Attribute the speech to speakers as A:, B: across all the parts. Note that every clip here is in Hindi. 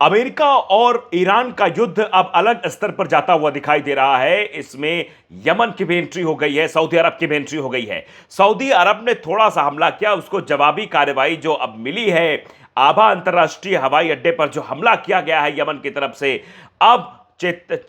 A: अमेरिका और ईरान का युद्ध अब अलग स्तर पर जाता हुआ दिखाई दे रहा है। इसमें यमन की भी एंट्री हो गई है, सऊदी अरब की भी एंट्री हो गई है। सऊदी अरब ने थोड़ा सा हमला किया, उसको जवाबी कार्रवाई जो अब मिली है, आभा अंतर्राष्ट्रीय हवाई अड्डे पर जो हमला किया गया है यमन की तरफ से, अब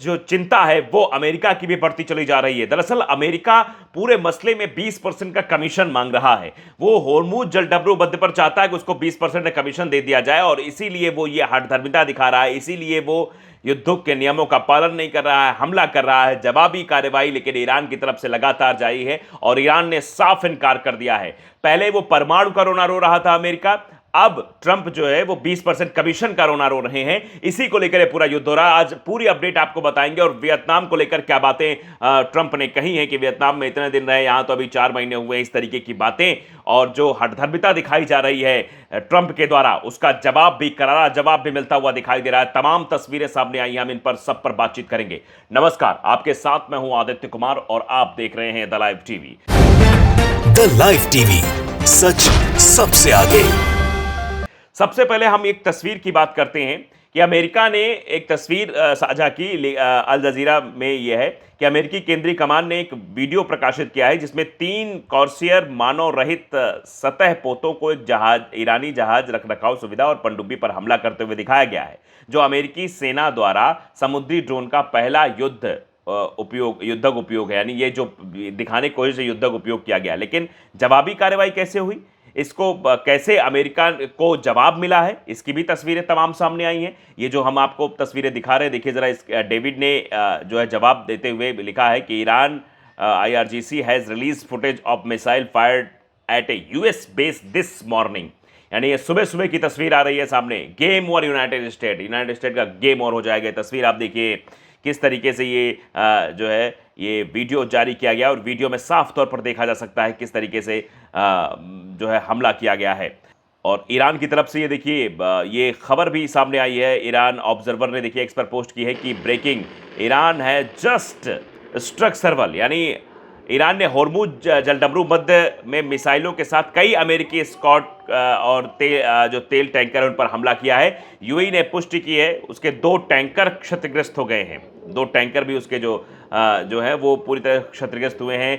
A: जो चिंता है वो अमेरिका की भी बढ़ती चली जा रही है। दरअसल अमेरिका पूरे मसले में 20% का कमीशन मांग रहा है। वो होर्मुज जलडबरू बंद पर चाहता है कि उसको 20% का कमीशन दे दिया जाए, और इसीलिए वो ये हठधर्मिता दिखा रहा है, इसीलिए वो युद्ध के नियमों का पालन नहीं कर रहा है, हमला कर रहा है, जवाबी कार्रवाई लेकिन ईरान की तरफ से लगातार जारी है। और ईरान ने साफ इनकार कर दिया है। पहले वो परमाणु का रोना रो रहा था अमेरिका, अब ट्रंप जो है वो 20% कमीशन का रोना रो रहे हैं। इसी को लेकर पूरा युद्ध हो रहा है। आज पूरी अपडेट आपको बताएंगे, और वियतनाम को लेकर क्या बातें ट्रंप ने कही हैं कि वियतनाम में इतने दिन रहे, यहां तो अभी 4 महीने हुए, इस तरीके की बातें, और जो हठधर्मिता दिखाई जा रही है ट्रंप के द्वारा, उसका जवाब भी, करारा जवाब भी मिलता हुआ दिखाई दे रहा है। तमाम तस्वीरें सामने आई हैं, हम इन पर सब पर बातचीत करेंगे। नमस्कार, आपके साथ मैं हूं आदित्य कुमार और आप देख रहे हैं the live TV.
B: The live TV, सच सबसे आगे।
A: सबसे पहले हम एक तस्वीर की बात करते हैं कि अमेरिका ने एक तस्वीर साझा की अल जजीरा में। यह है कि अमेरिकी केंद्रीय कमान ने एक वीडियो प्रकाशित किया है जिसमें 3 कॉर्सियर मानव रहित सतह पोतों को एक जहाज, ईरानी जहाज रखरखाव सुविधा और पनडुब्बी पर हमला करते हुए दिखाया गया है, जो अमेरिकी सेना द्वारा समुद्री ड्रोन का पहला युद्धक उपयोग है। यानी ये जो दिखाने की कोशिश से युद्धक उपयोग किया गया, लेकिन जवाबी कार्रवाई कैसे हुई, इसको कैसे अमेरिका को जवाब मिला है, इसकी भी तस्वीरें तमाम सामने आई हैं। ये जो हम आपको तस्वीरें दिखा रहे हैं, देखिए जरा, इस डेविड ने जो है जवाब देते हुए लिखा है कि Iran IRGC has release footage of missile fired eight A US base this morning. यानी ये सुबह सुबह की तस्वीर आ रही है सामने। गेम ओवर यूनाइटेड स्टेट का गेम ओवर हो जाएगा। तस्वीर आप देखिए किस तरीके से ये जो है ये वीडियो जारी किया गया, और वीडियो में साफ तौर पर देखा जा सकता है किस तरीके से जो है हमला किया गया है। और ईरान की तरफ से ये देखिए ये खबर भी सामने आई है। ईरान ऑब्जर्वर ने देखिए एक्स पर पोस्ट की है कि ब्रेकिंग, ईरान है जस्ट स्ट्रक सर्वल। यानी ईरान ने होर्मुज जलडबरू बंद में मिसाइलों के साथ कई अमेरिकी स्कॉट और जो तेल टैंकर है उन पर हमला किया है। UAE ने पुष्टि की है उसके 2 टैंकर क्षतिग्रस्त हो गए हैं। 2 टैंकर भी उसके जो है वो पूरी तरह क्षतिग्रस्त हुए हैं।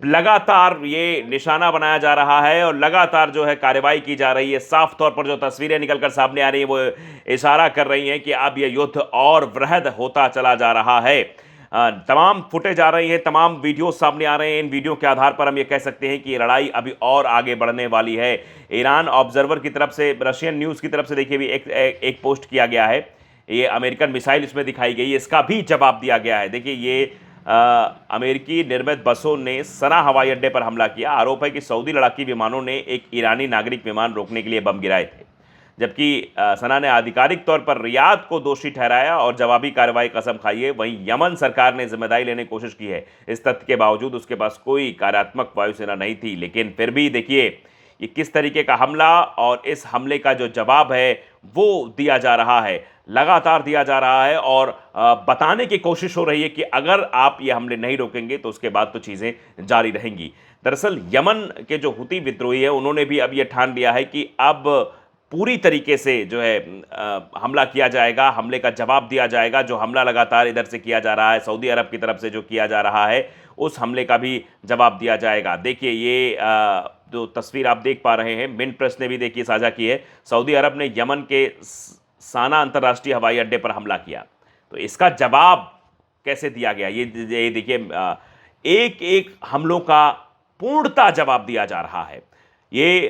A: लगातार ये निशाना बनाया जा रहा है और लगातार जो है कार्रवाई की जा रही है। साफ तौर पर जो तस्वीरें निकलकर सामने आ रही हैं वो इशारा कर रही हैं कि अब ये युद्ध और वृहद होता चला जा रहा है। तमाम फुटेज आ रही है, तमाम वीडियो सामने आ रहे हैं। इन वीडियो के आधार पर हम ये कह सकते हैं कि लड़ाई अभी और आगे बढ़ने वाली है। ईरान ऑब्जर्वर की तरफ से, रशियन न्यूज़ की तरफ से देखिए भी एक पोस्ट किया गया है। ये अमेरिकन मिसाइल इसमें दिखाई गई है, इसका भी जवाब दिया गया है। देखिए ये अमेरिकी निर्मित बसों ने सना हवाई अड्डे पर हमला किया। आरोप है कि सऊदी लड़ाकी विमानों ने एक ईरानी नागरिक विमान रोकने के लिए बम गिराए थे, जबकि सना ने आधिकारिक तौर पर रियाद को दोषी ठहराया और जवाबी कार्रवाई कसम खाई है। वहीं यमन सरकार ने जिम्मेदारी लेने की कोशिश की है। इस तथ्य के बावजूद उसके पास कोई कार्यात्मक वायुसेना नहीं थी, लेकिन फिर भी देखिए ये किस तरीके का हमला, और इस हमले का जो जवाब है वो दिया जा रहा है, लगातार दिया जा रहा है। और बताने की कोशिश हो रही है कि अगर आप ये हमले नहीं रोकेंगे तो उसके बाद तो चीज़ें जारी रहेंगी। दरअसल यमन के जो हुती विद्रोही है उन्होंने भी अब ये ठान लिया है कि अब पूरी तरीके से जो है हमला किया जाएगा, हमले का जवाब दिया जाएगा। जो हमला लगातार इधर से किया जा रहा है, सऊदी अरब की तरफ से जो किया जा रहा है, उस हमले का भी जवाब दिया जाएगा। देखिए ये जो तस्वीर आप देख पा रहे हैं, मिंट प्रेस ने भी देखिए साझा की है। सऊदी अरब ने यमन के साना अंतर्राष्ट्रीय हवाई अड्डे पर हमला किया, तो इसका जवाब कैसे दिया गया, ये देखिए एक एक हमलों का पूर्णतः जवाब दिया जा रहा है। ये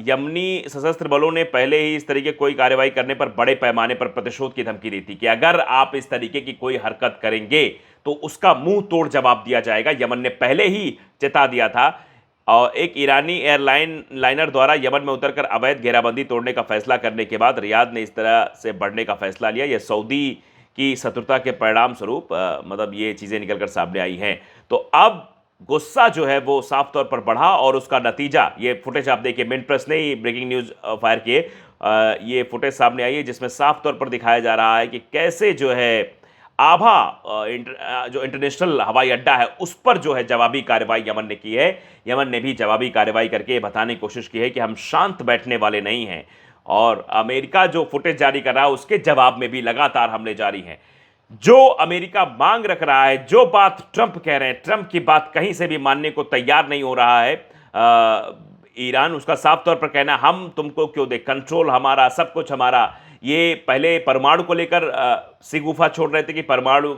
A: यमनी सशस्त्र बलों ने पहले ही इस तरीके कोई कार्रवाई करने पर बड़े पैमाने पर प्रतिशोध की धमकी दी थी कि अगर आप इस तरीके की कोई हरकत करेंगे तो उसका मुंह तोड़ जवाब दिया जाएगा। यमन ने पहले ही चेता दिया था। और एक ईरानी लाइनर द्वारा यमन में उतरकर अवैध घेराबंदी तोड़ने का फैसला करने के बाद रियाद ने इस तरह से बढ़ने का फैसला लिया। यह सऊदी की शत्रुता के परिणाम स्वरूप मतलब ये चीज़ें निकलकर सामने आई हैं। तो अब गुस्सा जो है वो साफ तौर पर बढ़ा, और उसका नतीजा ये फुटेज आप देखिए, मिंट प्रेस ने ही ब्रेकिंग न्यूज़ फायर किए, ये फुटेज सामने आई है जिसमें साफ तौर पर दिखाया जा रहा है कि कैसे जो है आभा जो इंटरनेशनल हवाई अड्डा है उस पर जो है जवाबी कार्रवाई यमन ने की है। यमन ने भी जवाबी कार्रवाई करके बताने की कोशिश की है कि हम शांत बैठने वाले नहीं हैं। और अमेरिका जो फुटेज जारी कर रहा है उसके जवाब में भी लगातार हमले जारी हैं। जो अमेरिका मांग रख रहा है, जो बात ट्रंप कह रहे हैं, ट्रंप की बात कहीं से भी मानने को तैयार नहीं हो रहा है ईरान। उसका साफ तौर पर कहना, हम तुमको क्यों दे, कंट्रोल हमारा, सब कुछ हमारा। ये पहले परमाणु को लेकर सिगुफा छोड़ रहे थे कि परमाणु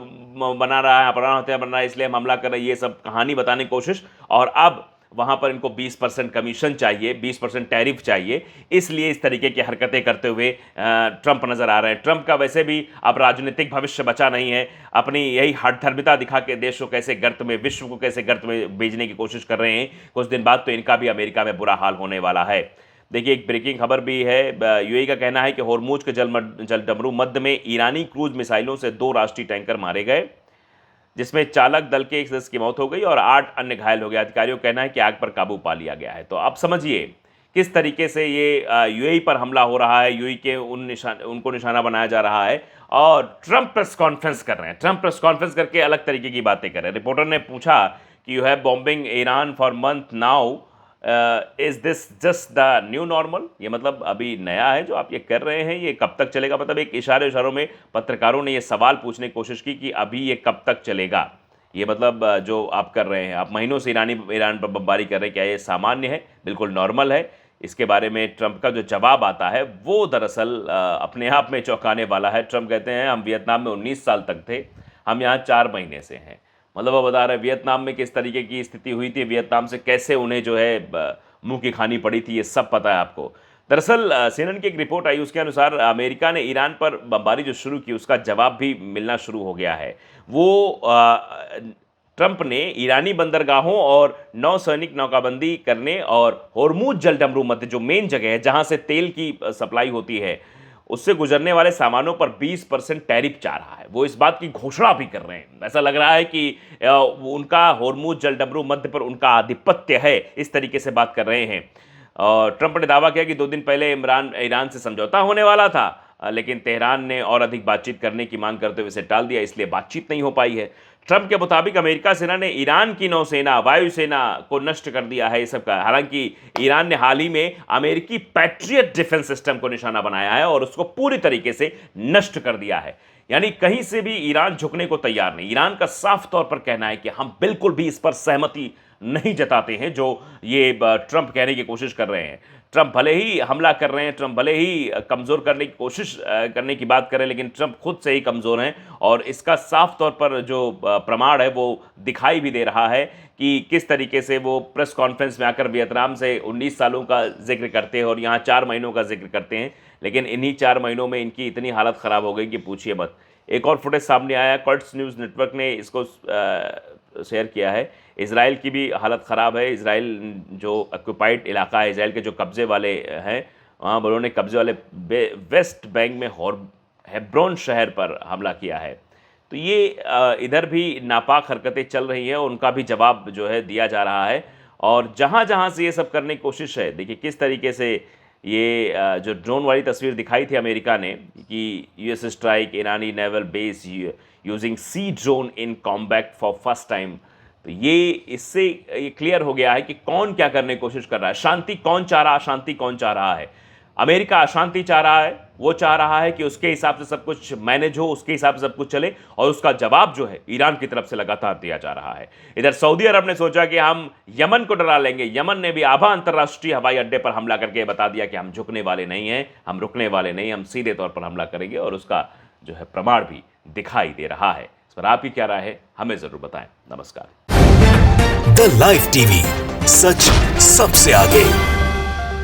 A: बना रहा है, परमाणु हथियार बना रहा है, इसलिए हम हमला कर रहे हैं, ये सब कहानी बताने की कोशिश। और अब वहां पर इनको 20% कमीशन चाहिए, 20% टैरिफ चाहिए, इसलिए इस तरीके की हरकतें करते हुए ट्रंप नजर आ रहे हैं। ट्रंप का वैसे भी अब राजनीतिक भविष्य बचा नहीं है। अपनी यही हठधर्मिता दिखा के देश को कैसे गर्त में, विश्व को कैसे गर्त में भेजने की कोशिश कर रहे हैं। कुछ दिन बाद तो इनका भी अमेरिका में बुरा हाल होने वाला है। देखिए, एक ब्रेकिंग खबर भी है। यूएई का कहना है कि होर्मुज के जलडमरू मध्य में ईरानी क्रूज मिसाइलों से 2 राष्ट्रीय टैंकर मारे गए, जिसमें चालक दल के एक सदस्य की मौत हो गई और 8 अन्य घायल हो गए। अधिकारियों का कहना है कि आग पर काबू पा लिया गया है। तो आप समझिए किस तरीके से ये यूएई पर हमला हो रहा है, यूएई के उनको निशाना बनाया जा रहा है। और ट्रंप प्रेस कॉन्फ्रेंस कर रहे हैं। ट्रंप प्रेस कॉन्फ्रेंस करके अलग तरीके की बातें कर रहे हैं। रिपोर्टर ने पूछा कि you have bombing Iran for month now, is this just the new normal? ये मतलब अभी नया है जो आप ये कर रहे हैं, ये कब तक चलेगा? मतलब एक इशारों में पत्रकारों ने ये सवाल पूछने की कोशिश की कि अभी ये कब तक चलेगा। ये मतलब जो आप कर रहे हैं, आप महीनों से ईरान पर बमबारी कर रहे हैं, क्या ये सामान्य है, बिल्कुल नॉर्मल है? इसके बारे में ट्रंप का जो जवाब आता है वो दरअसल अपने आप में चौंकाने वाला है। ट्रंप कहते हैं, हम वियतनाम में 19 साल तक थे, हम यहाँ 4 महीने से हैं। मतलब वो बता रहे हैं वियतनाम में किस तरीके की स्थिति हुई थी, वियतनाम से कैसे उन्हें जो है मुंह की खानी पड़ी थी, ये सब पता है आपको। दरअसल सीएनएन की एक रिपोर्ट आई, उसके अनुसार अमेरिका ने ईरान पर बमबारी जो शुरू की उसका जवाब भी मिलना शुरू हो गया है। वो ट्रंप ने ईरानी बंदरगाहों और नौसैनिक नाकाबंदी करने और होर्मुज जलडमरू मध्य जो मेन जगह है जहां से तेल की सप्लाई होती है, उससे गुजरने वाले सामानों पर 20% टैरिफ चाह रहा है। वो इस बात की घोषणा भी कर रहे हैं। ऐसा लग रहा है कि उनका होर्मुज जलडमरू मध्य पर उनका आधिपत्य है, इस तरीके से बात कर रहे हैं। और ट्रंप ने दावा किया कि 2 दिन पहले ईरान से समझौता होने वाला था, लेकिन तेहरान ने और अधिक बातचीत करने की मांग करते हुए इसे टाल दिया, इसलिए बातचीत नहीं हो पाई है। ट्रंप के मुताबिक अमेरिका सेना ने ईरान की नौसेना, वायुसेना को नष्ट कर दिया है, ये सब का। हालांकि ईरान ने हाल ही में अमेरिकी पैट्रियट डिफेंस सिस्टम को निशाना बनाया है और उसको पूरी तरीके से नष्ट कर दिया है। यानी कहीं से भी ईरान झुकने को तैयार नहीं। ईरान का साफ तौर पर कहना है कि हम बिल्कुल भी इस पर सहमति नहीं जताते हैं जो ये ट्रंप कहने की कोशिश कर रहे हैं। ट्रंप भले ही हमला कर रहे हैं, ट्रंप भले ही कमज़ोर करने की कोशिश करने की बात करें, लेकिन ट्रंप खुद से ही कमज़ोर हैं। और इसका साफ तौर पर जो प्रमाण है वो दिखाई भी दे रहा है कि किस तरीके से वो प्रेस कॉन्फ्रेंस में आकर वियतनाम से 19 सालों का जिक्र करते हैं और यहाँ 4 महीनों का जिक्र करते हैं, लेकिन इन्हीं 4 महीनों में इनकी इतनी हालत ख़राब हो गई कि पूछिए मत। एक और फुटेज सामने आया, कर्ट्स न्यूज़ नेटवर्क ने इसको शेयर किया है। इजराइल की भी हालत ख़राब है। इजराइल जो ऑक्यूपाइड इलाका है, इजराइल के जो कब्ज़े वाले हैं, वहाँ उन्होंने कब्ज़े वाले वेस्ट बैंक में हेब्रोन शहर पर हमला किया है। तो ये इधर भी नापाक हरकतें चल रही हैं और उनका भी जवाब जो है दिया जा रहा है। और जहाँ जहाँ से ये सब करने की कोशिश है, देखिए किस तरीके से ये जो ड्रोन वाली तस्वीर दिखाई थी अमेरिका ने कि US strike Irani naval base using sea drone in combat for first time. तो इससे ये क्लियर हो गया है कि कौन क्या करने की कोशिश कर रहा है। शांति कौन चाह रहा है, अशांति कौन चाह रहा है? अमेरिका अशांति चाह रहा है, वो चाह रहा है कि उसके हिसाब से सब कुछ मैनेज हो, उसके हिसाब से सब कुछ चले, और उसका जवाब जो है ईरान की तरफ से लगातार दिया जा रहा है। इधर सऊदी अरब ने सोचा कि हम यमन को डरा लेंगे। यमन ने भी आभा अंतर्राष्ट्रीय हवाई अड्डे पर हमला करके बता दिया कि हम झुकने वाले नहीं हैं, हम रुकने वाले नहीं, हम सीधे तौर पर हमला करेंगे, और उसका जो है प्रमाण भी दिखाई दे रहा है। इस पर आपकी क्या राय है, हमें जरूर बताएं। नमस्कार।
B: द लाइव टीवी, सच सबसे आगे।